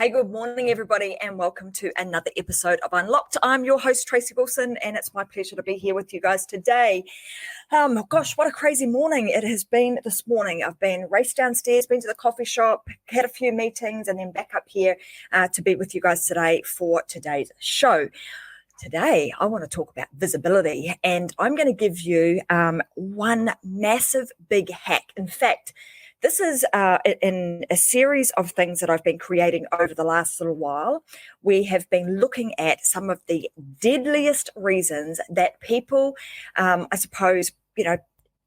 Hey, good morning, everybody, and welcome to another episode of Unlocked. I'm your host, Tracy Wilson, and it's my pleasure to be here with you guys today. Gosh, what a crazy morning it has been this morning. I've been raced downstairs, been to the coffee shop, had a few meetings, and then back up here to be with you guys today for today's show. Today, I want to talk about visibility, and I'm going to give you one massive big hack. In fact, this is in a series of things that I've been creating over the last little while. We have been looking at some of the deadliest reasons that people,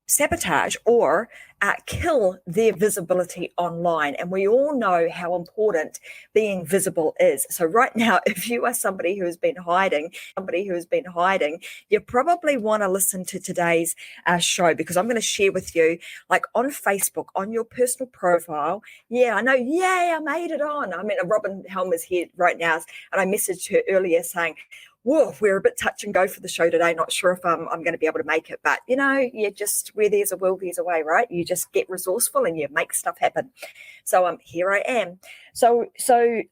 sabotage or kill their visibility online. And we all know how important being visible is. So right now, if you are somebody who has been hiding, you probably want to listen to today's show, because I'm going to share with you, like on Facebook, on your personal profile. Yeah, I know. Yay, I made it on. I mean, Robin Helmer's here right now, and I messaged her earlier saying, whoa, we're a bit touch and go for the show today. Not sure if I'm going to be able to make it, but just where there's a will, there's a way, right? You just get resourceful and you make stuff happen. So here I am. So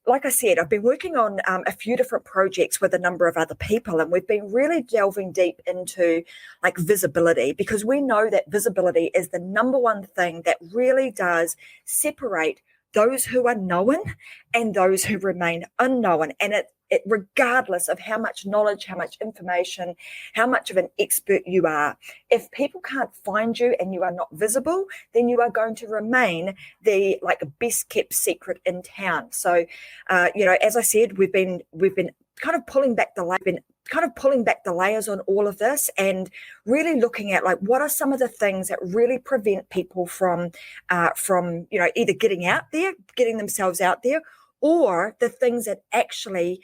like I said, I've been working on a few different projects with a number of other people, and we've been really delving deep into like visibility, because we know that visibility is the number one thing that really does separate those who are known and those who remain unknown. And it regardless of how much knowledge, how much information, how much of an expert you are, if people can't find you and you are not visible, then you are going to remain the best kept secret in town. So, as I said, we've been kind of pulling back the layers on all of this, and really looking at what are some of the things that really prevent people from either getting themselves out there, or the things that actually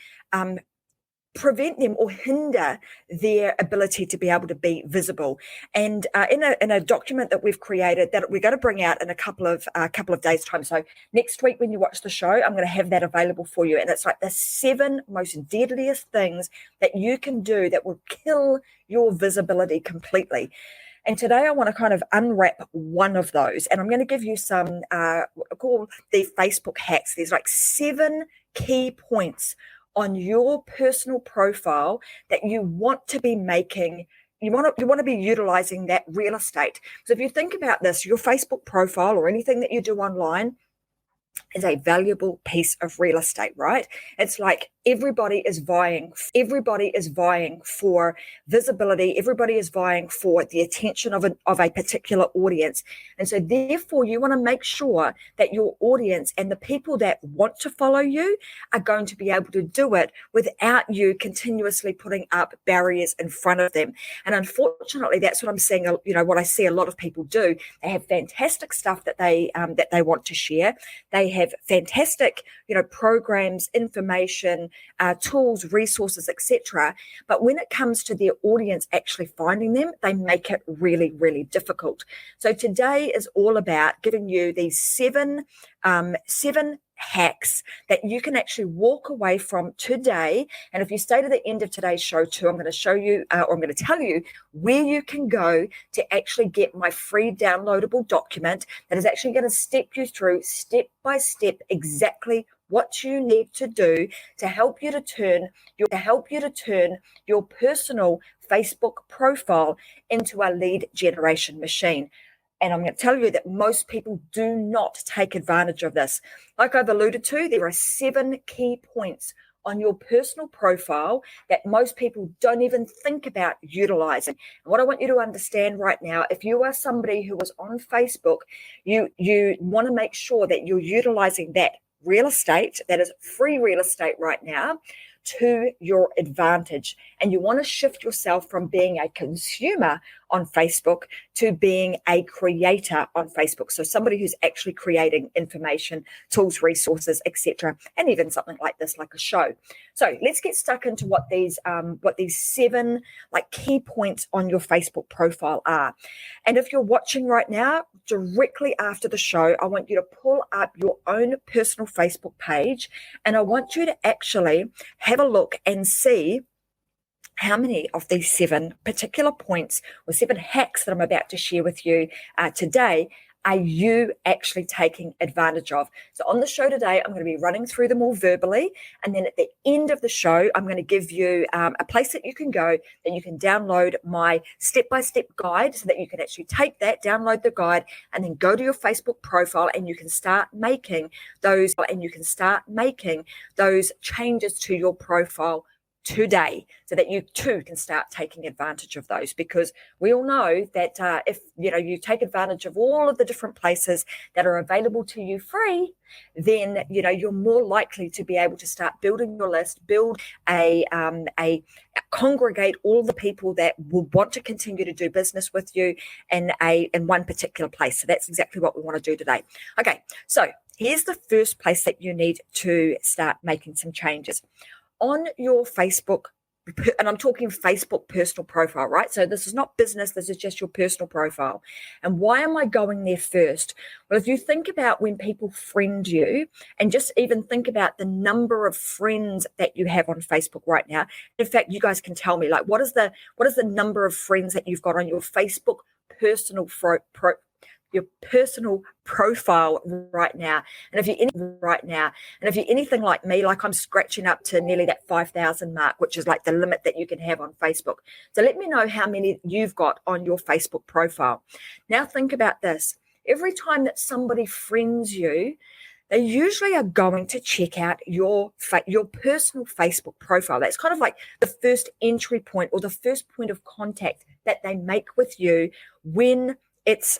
prevent them or hinder their ability to be able to be visible. And in a document that we've created that we're going to bring out in a couple of days' time. So next week when you watch the show, I'm going to have that available for you. And it's like the 7 most deadliest things that you can do that will kill your visibility completely. And today I want to kind of unwrap one of those. And I'm going to give you some called the Facebook hacks. There's 7 key points on your personal profile that you want to be making. You want to be utilizing that real estate. So if you think about this, your Facebook profile or anything that you do online is a valuable piece of real estate, right? It's like everybody is vying for visibility. Everybody is vying for the attention of a particular audience. And so therefore you want to make sure that your audience and the people that want to follow you are going to be able to do it without you continuously putting up barriers in front of them. And unfortunately, that's what I'm seeing, what I see a lot of people do. They have fantastic stuff that they want to share. They have fantastic, programs, information, tools, resources, etc. But when it comes to their audience actually finding them, they make it really, really difficult. So today is all about giving you these seven hacks that you can actually walk away from today. And if you stay to the end of today's show too, I'm going to show you, or I'm going to tell you where you can go to actually get my free downloadable document that is actually going to step you through step by step exactly what you need to do to help you to turn your personal Facebook profile into a lead generation machine. And I'm going to tell you that most people do not take advantage of this. Like I've alluded to, there are 7 key points on your personal profile that most people don't even think about utilizing. And what I want you to understand right now, if you are somebody who is on Facebook, you want to make sure that you're utilizing that real estate, that is free real estate right now, to your advantage. And you want to shift yourself from being a consumer on Facebook to being a creator on Facebook. So somebody who's actually creating information, tools, resources, etc., and even something like this, like a show. So let's get stuck into what these 7 key points on your Facebook profile are. And if you're watching right now, directly after the show, I want you to pull up your own personal Facebook page, and I want you to actually have a look and see how many of these 7 particular points or 7 hacks that I'm about to share with you today are you actually taking advantage of? So on the show today, I'm going to be running through them all verbally. And then at the end of the show, I'm going to give you a place that you can go, that you can download my step-by-step guide so that you can actually take that, download the guide, and then go to your Facebook profile and you can start making those changes to your profile today, so that you too can start taking advantage of those, because we all know that if you take advantage of all of the different places that are available to you free, then you're more likely to be able to start building your list, build a congregate all the people that will want to continue to do business with you in one particular place. So that's exactly what we want to do today. Okay, so here's the first place that you need to start making some changes. On your Facebook, and I'm talking Facebook personal profile, right? So this is not business, this is just your personal profile. And why am I going there first? Well, if you think about when people friend you, and just even think about the number of friends that you have on Facebook right now. In fact, you guys can tell me, like, what is the number of friends that you've got on your Facebook personal your personal profile right now. And if you're anything like me, like I'm scratching up to nearly that 5,000 mark, which is like the limit that you can have on Facebook. So let me know how many you've got on your Facebook profile. Now think about this. Every time that somebody friends you, they usually are going to check out your personal Facebook profile. That's kind of like the first entry point, or the first point of contact that they make with you when it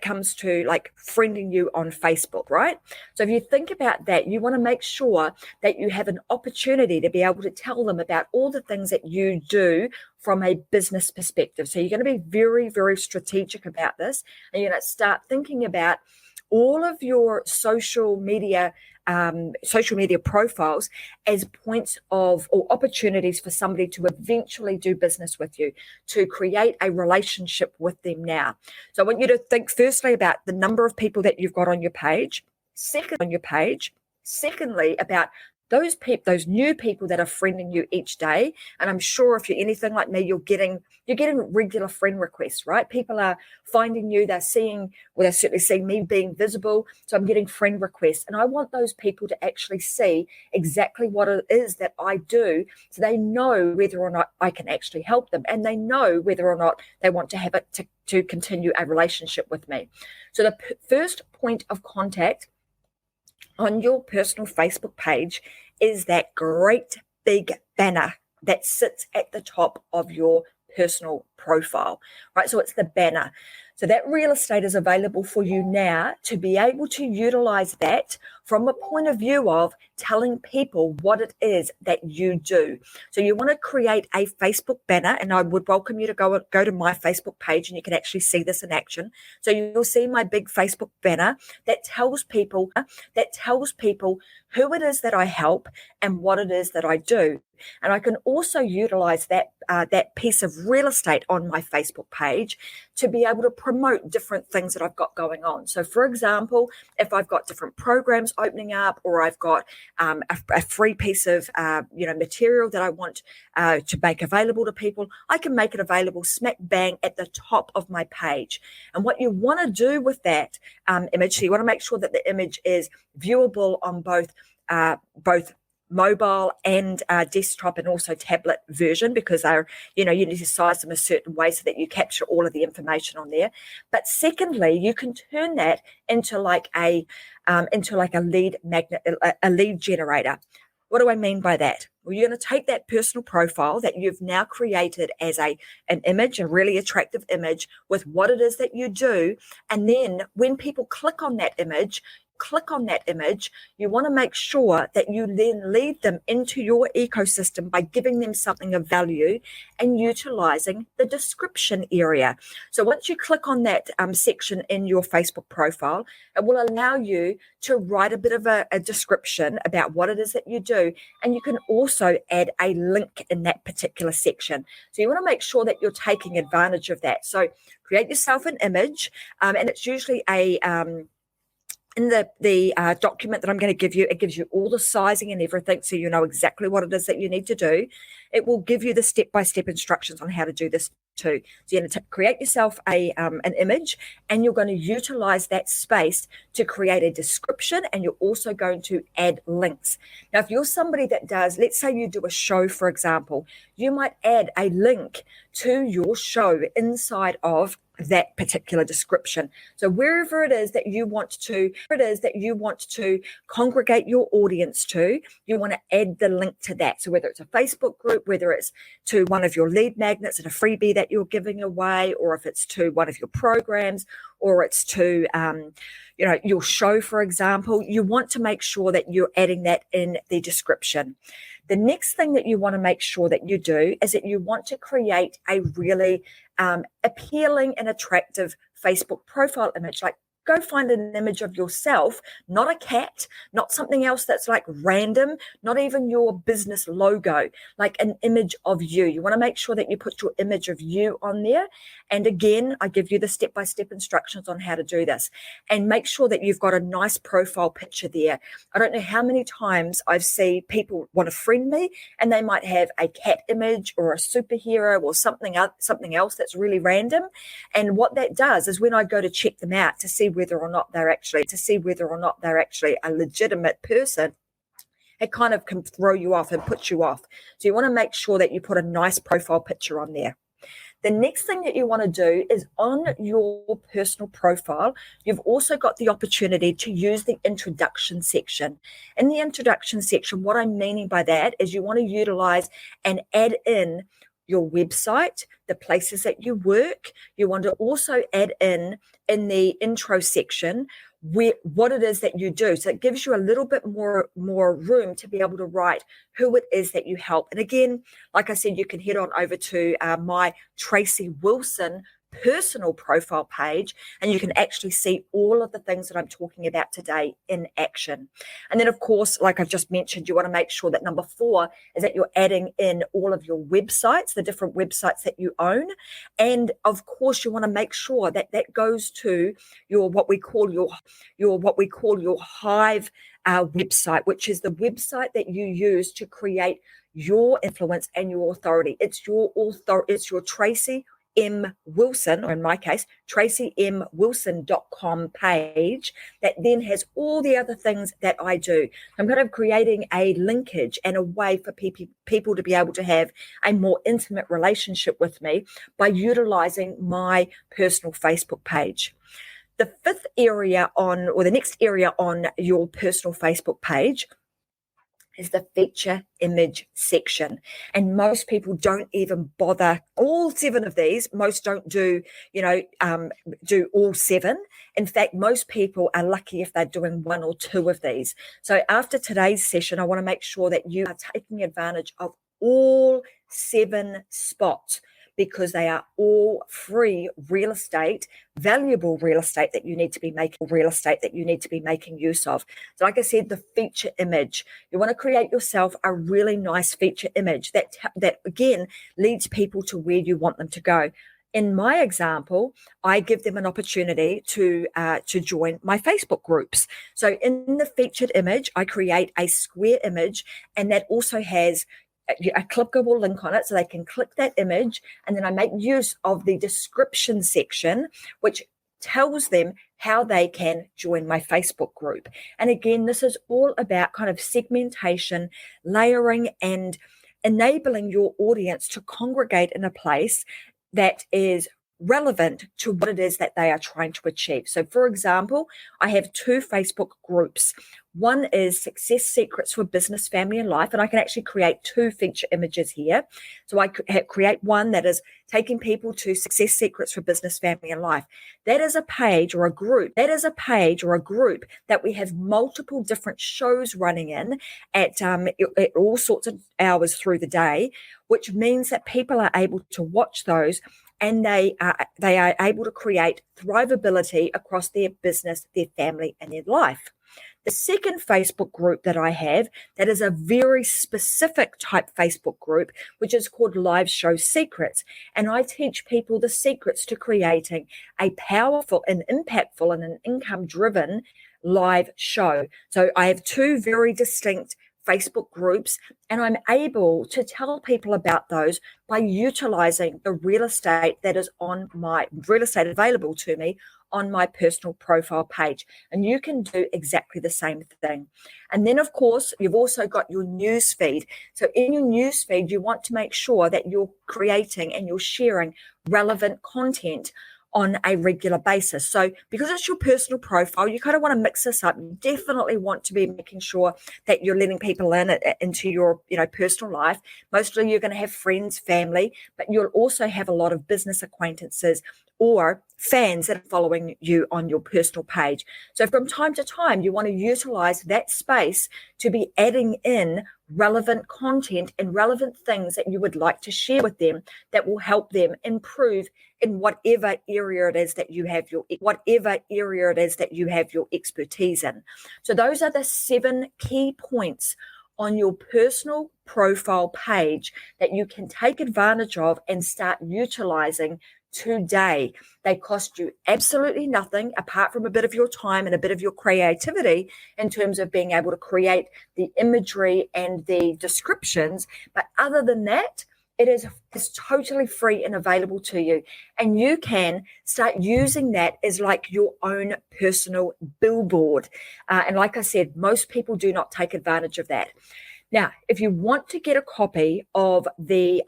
comes to like friending you on Facebook, right? So if you think about that, you want to make sure that you have an opportunity to be able to tell them about all the things that you do from a business perspective. So you're going to be very, very strategic about this, and you're going to start thinking about all of your social media profiles as points of or opportunities for somebody to eventually do business with you, to create a relationship with them now. So I want you to think firstly about the number of people that you've got on your page. Secondly, about those new people that are friending you each day. And I'm sure if you're anything like me, you're getting regular friend requests, right? People are finding you, they're certainly seeing me being visible. So I'm getting friend requests. And I want those people to actually see exactly what it is that I do, so they know whether or not I can actually help them, and they know whether or not they want to have it to continue a relationship with me. So the first point of contact on your personal Facebook page is that great big banner that sits at the top of your personal profile, right? So it's the banner. So that real estate is available for you now to be able to utilize that from a point of view of telling people what it is that you do. So you want to create a Facebook banner, and I would welcome you to go to my Facebook page, and you can actually see this in action. So you'll see my big Facebook banner that tells people who it is that I help and what it is that I do. And I can also utilize that piece of real estate on my Facebook page to be able to promote different things that I've got going on. So for example, if I've got different programs opening up, or I've got a free piece of material that I want to make available to people, I can make it available smack bang at the top of my page. And what you want to do with that image, so you want to make sure that the image is viewable on both mobile and desktop, and also tablet version, because you need to size them a certain way so that you capture all of the information on there. But secondly, you can turn that into like a lead magnet, a lead generator. What do I mean by that? Well, you're going to take that personal profile that you've now created as an image, a really attractive image with what it is that you do, and then when people click on that image, you want to make sure that you then lead them into your ecosystem by giving them something of value and utilizing the description area. So once you click on that section in your Facebook profile, it will allow you to write a bit of a description about what it is that you do. And you can also add a link in that particular section. So you want to make sure that you're taking advantage of that. So create yourself an image, and it's usually in the document that I'm going to give you, it gives you all the sizing and everything, so you know exactly what it is that you need to do. It will give you the step-by-step instructions on how to do this to. So you're going to create yourself an image, and you're going to utilize that space to create a description, and you're also going to add links. Now, if you're somebody that does, let's say you do a show, for example, you might add a link to your show inside of that particular description. So wherever it is that you want to congregate your audience to, you want to add the link to that. So whether it's a Facebook group, whether it's to one of your lead magnets and a freebie that you're giving away, or if it's to one of your programs, or it's to your show, for example, you want to make sure that you're adding that in the description. The next thing that you want to make sure that you do is that you want to create a really appealing and attractive Facebook profile image. Like, go find an image of yourself, not a cat, not something else that's like random, not even your business logo, like an image of you. You want to make sure that you put your image of you on there. And again, I give you the step-by-step instructions on how to do this. And make sure that you've got a nice profile picture there. I don't know how many times I've seen people want to friend me, and they might have a cat image or a superhero or something else that's really random. And what that does is, when I go to check them out to see whether or not they're actually a legitimate person, it kind of can throw you off and put you off. So you want to make sure that you put a nice profile picture on there. The next thing that you want to do is, on your personal profile, you've also got the opportunity to use the introduction section. In the introduction section, what I'm meaning by that is you want to utilize and add in your website, the places that you work. You want to also add in the intro section what it is that you do. So it gives you a little bit more room to be able to write who it is that you help. And again, like I said, you can head on over to my Tracy Wilson personal profile page, and you can actually see all of the things that I'm talking about today in action. And then, of course, like I've just mentioned, you want to make sure that number 4 is that you're adding in all of your websites, the different websites that you own. And of course, you want to make sure that that goes to your what we call your Hive website, which is the website that you use to create your influence and your authority. It's your Tracy M. Wilson, or in my case, tracymwilson.com page that then has all the other things that I do. I'm kind of creating a linkage and a way for people to be able to have a more intimate relationship with me by utilizing my personal Facebook page. The next area on your personal Facebook page is the feature image section. And most people don't even bother all 7 of these. Most don't do all 7. In fact, most people are lucky if they're doing 1 or 2 of these. So after today's session, I want to make sure that you are taking advantage of all 7 spots, because they are all free real estate, valuable real estate that you need to be making use of. So like I said, the feature image, you want to create yourself a really nice feature image that again leads people to where you want them to go. In my example, I give them an opportunity to join my Facebook groups. So in the featured image, I create a square image, and that also has a clickable link on it, so they can click that image, and then I make use of the description section, which tells them how they can join my Facebook group. And again, this is all about kind of segmentation, layering, and enabling your audience to congregate in a place that is relevant to what it is that they are trying to achieve. So for example, I have 2 Facebook groups. One is Success Secrets for Business, Family and Life, and I can actually create 2 feature images here. So I create one that is taking people to Success Secrets for Business, Family and Life. That is a page or a group that we have multiple different shows running in at all sorts of hours through the day, which means that people are able to watch those, and they are able to create thrivability across their business, their family, and their life. The second Facebook group that I have, that is a very specific type Facebook group, which is called Live Show Secrets. And I teach people the secrets to creating a powerful and impactful and an income-driven live show. So I have 2 very distinct Facebook groups, and I'm able to tell people about those by utilizing the real estate that is on my real estate available to me on my personal profile page. And you can do exactly the same thing. And then, of course, you've also got your news feed. So in your news feed, you want to make sure that you're creating and you're sharing relevant content on a regular basis. So because it's your personal profile, you kind of want to mix this up. You definitely want to be making sure that you're letting people into your, personal life. Mostly you're going to have friends, family, but you'll also have a lot of business acquaintances or fans that are following you on your personal page. So from time to time, you want to utilize that space to be adding in relevant content and relevant things that you would like to share with them that will help them improve in whatever area it is that you have your expertise in. So those are the 7 key points on your personal profile page that you can take advantage of and start utilizing today. They cost you absolutely nothing apart from a bit of your time and a bit of your creativity in terms of being able to create the imagery and the descriptions. But other than that, it's totally free and available to you. And you can start using that as like your own personal billboard. And like I said, most people do not take advantage of that. Now, if you want to get a copy of the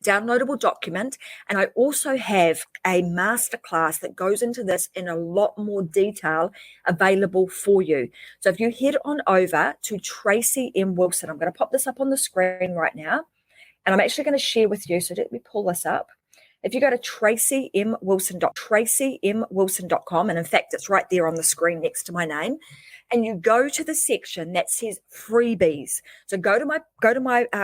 downloadable document, and I also have a masterclass that goes into this in a lot more detail available for you. So if you head on over to Tracy M. Wilson, I'm going to pop this up on the screen right now, and I'm actually going to share with you. So let me pull this up. If you go to tracymwilson.com, and in fact, it's right there on the screen next to my name, and you go to the section that says freebies. So go to my website,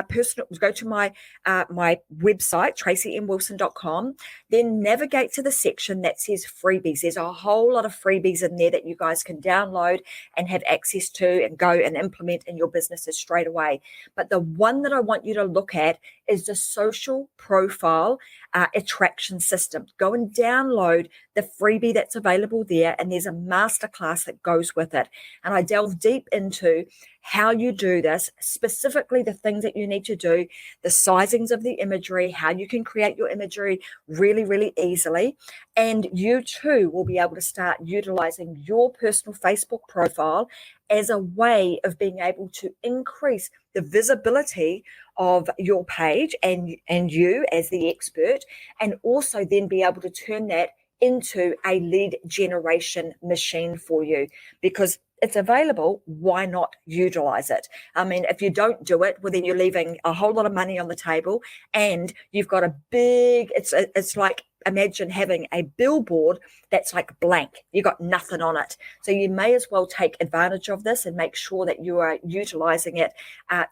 tracymwilson.com, then navigate to the section that says freebies. There's a whole lot of freebies in there that you guys can download and have access to and go and implement in your businesses straight away. But the one that I want you to look at is the social profile attraction system. Go and download the freebie that's available there, and there's a masterclass that goes with it. And I delve deep into how you do this, specifically the things that you need to do, the sizings of the imagery, how you can create your imagery really, really easily. And you too will be able to start utilizing your personal Facebook profile as a way of being able to increase the visibility of your page and you as the expert, and also then be able to turn that into a lead generation machine for you, because it's available. Why not utilize it? I mean, if you don't do it, well, then you're leaving a whole lot of money on the table, and you've got a big, it's like, imagine having a billboard that's like blank. You got nothing on it. So you may as well take advantage of this and make sure that you are utilizing it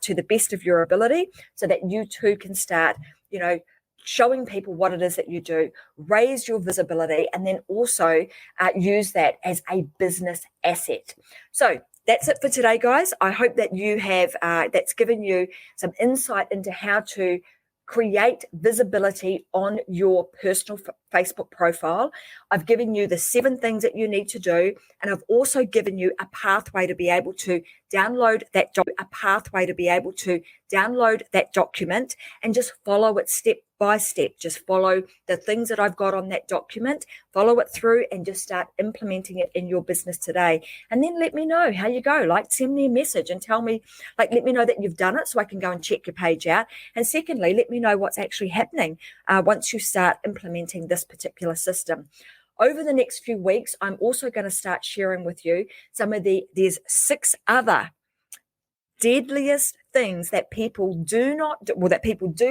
to the best of your ability, so that you too can start, showing people what it is that you do, raise your visibility, and then also use that as a business asset. So that's it for today, guys. I hope that you have, that's given you some insight into how to create visibility on your personal Facebook profile. I've given you the 7 things that you need to do, and I've also given you a pathway to be able to download that document and just follow it step by step. Just follow the things that I've got on that document, follow it through, and just start implementing it in your business today. And then let me know how you go. Send me a message and tell me, let me know that you've done it so I can go and check your page out. And secondly, let me know what's actually happening once you start implementing this particular system. Over the next few weeks, I'm also going to start sharing with you there's 6 other deadliest things that people do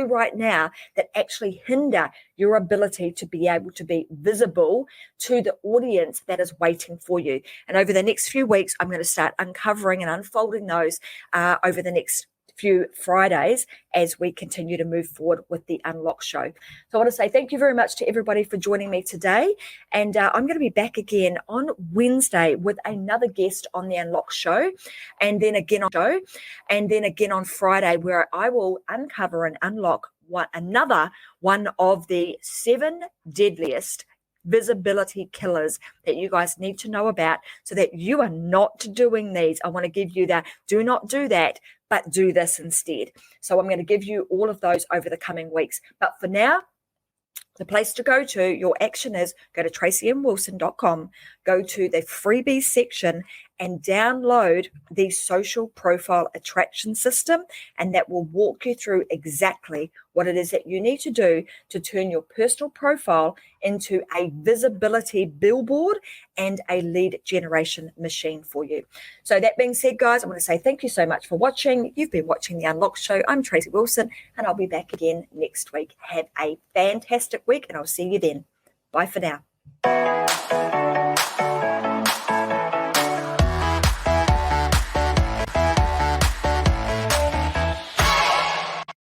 right now that actually hinder your ability to be able to be visible to the audience that is waiting for you. And over the next few weeks, I'm going to start uncovering and unfolding those over the next few Fridays as we continue to move forward with the Unlock Show. So I want to say thank you very much to everybody for joining me today. And I'm going to be back again on Wednesday with another guest on the Unlock Show, and then again on Friday, where I will uncover and unlock another one of the 7 deadliest visibility killers that you guys need to know about so that you are not doing these. I want to give you that. Do not do that, but do this instead. So I'm going to give you all of those over the coming weeks. But for now, the place to go to, your action is go to tracymwilson.com, go to the freebies section and download the social profile attraction system, and that will walk you through exactly what it is that you need to do to turn your personal profile into a visibility billboard and a lead generation machine for you. So that being said, guys, I want to say thank you so much for watching. You've been watching The Unlocked Show. I'm Tracy Wilson, and I'll be back again next week. Have a fantastic week, and I'll see you then. Bye for now.